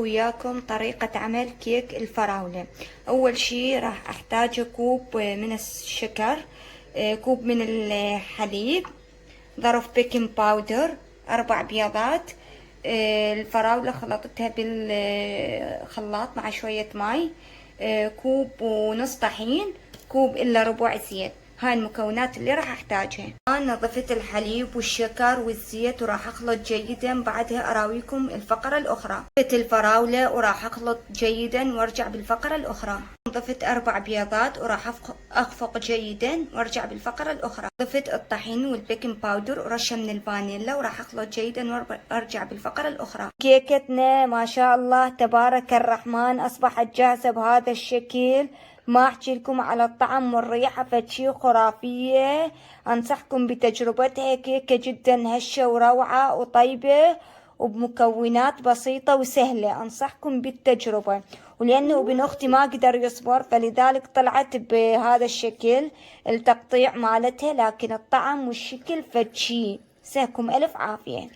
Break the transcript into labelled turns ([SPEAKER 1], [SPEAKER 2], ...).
[SPEAKER 1] وياكم طريقة عمل كيك الفراولة. أول شي راح أحتاج كوب من الشكر، كوب من الحليب، ظرف بيكنج باودر، 4 بيضات، الفراولة خلطتها بالخلاط مع شوية ماي، كوب ونص طحين، كوب إلا ربع زيت. هاي المكونات اللي راح احتاجها. انا نظفت الحليب والشكر والزيت وراح اخلط جيدا، بعدها اراويكم الفقرة الاخرى. نضفت الفراولة وراح اخلط جيدا وارجع بالفقرة الاخرى. نضفت 4 بيضات وراح اخفق جيدا وارجع بالفقرة الاخرى. ضفت الطحين والبيكنج باودر ورشة من الفانيلا وراح اخلط جيدا وارجع بالفقرة الاخرى. كيكتنا ما شاء الله تبارك الرحمن اصبحت جاهزة بهذا الشكل. ما احكي لكم على الطعم والريحة، فشي خرافية. انصحكم بتجربتها، كيكة جدا هشة وروعة وطيبة وبمكونات بسيطة وسهلة. انصحكم بالتجربة، ولانه ابن اختي ما قدر يصبر فلذلك طلعت بهذا الشكل التقطيع مالتها، لكن الطعم والشكل فشي. ساكم الف عافية.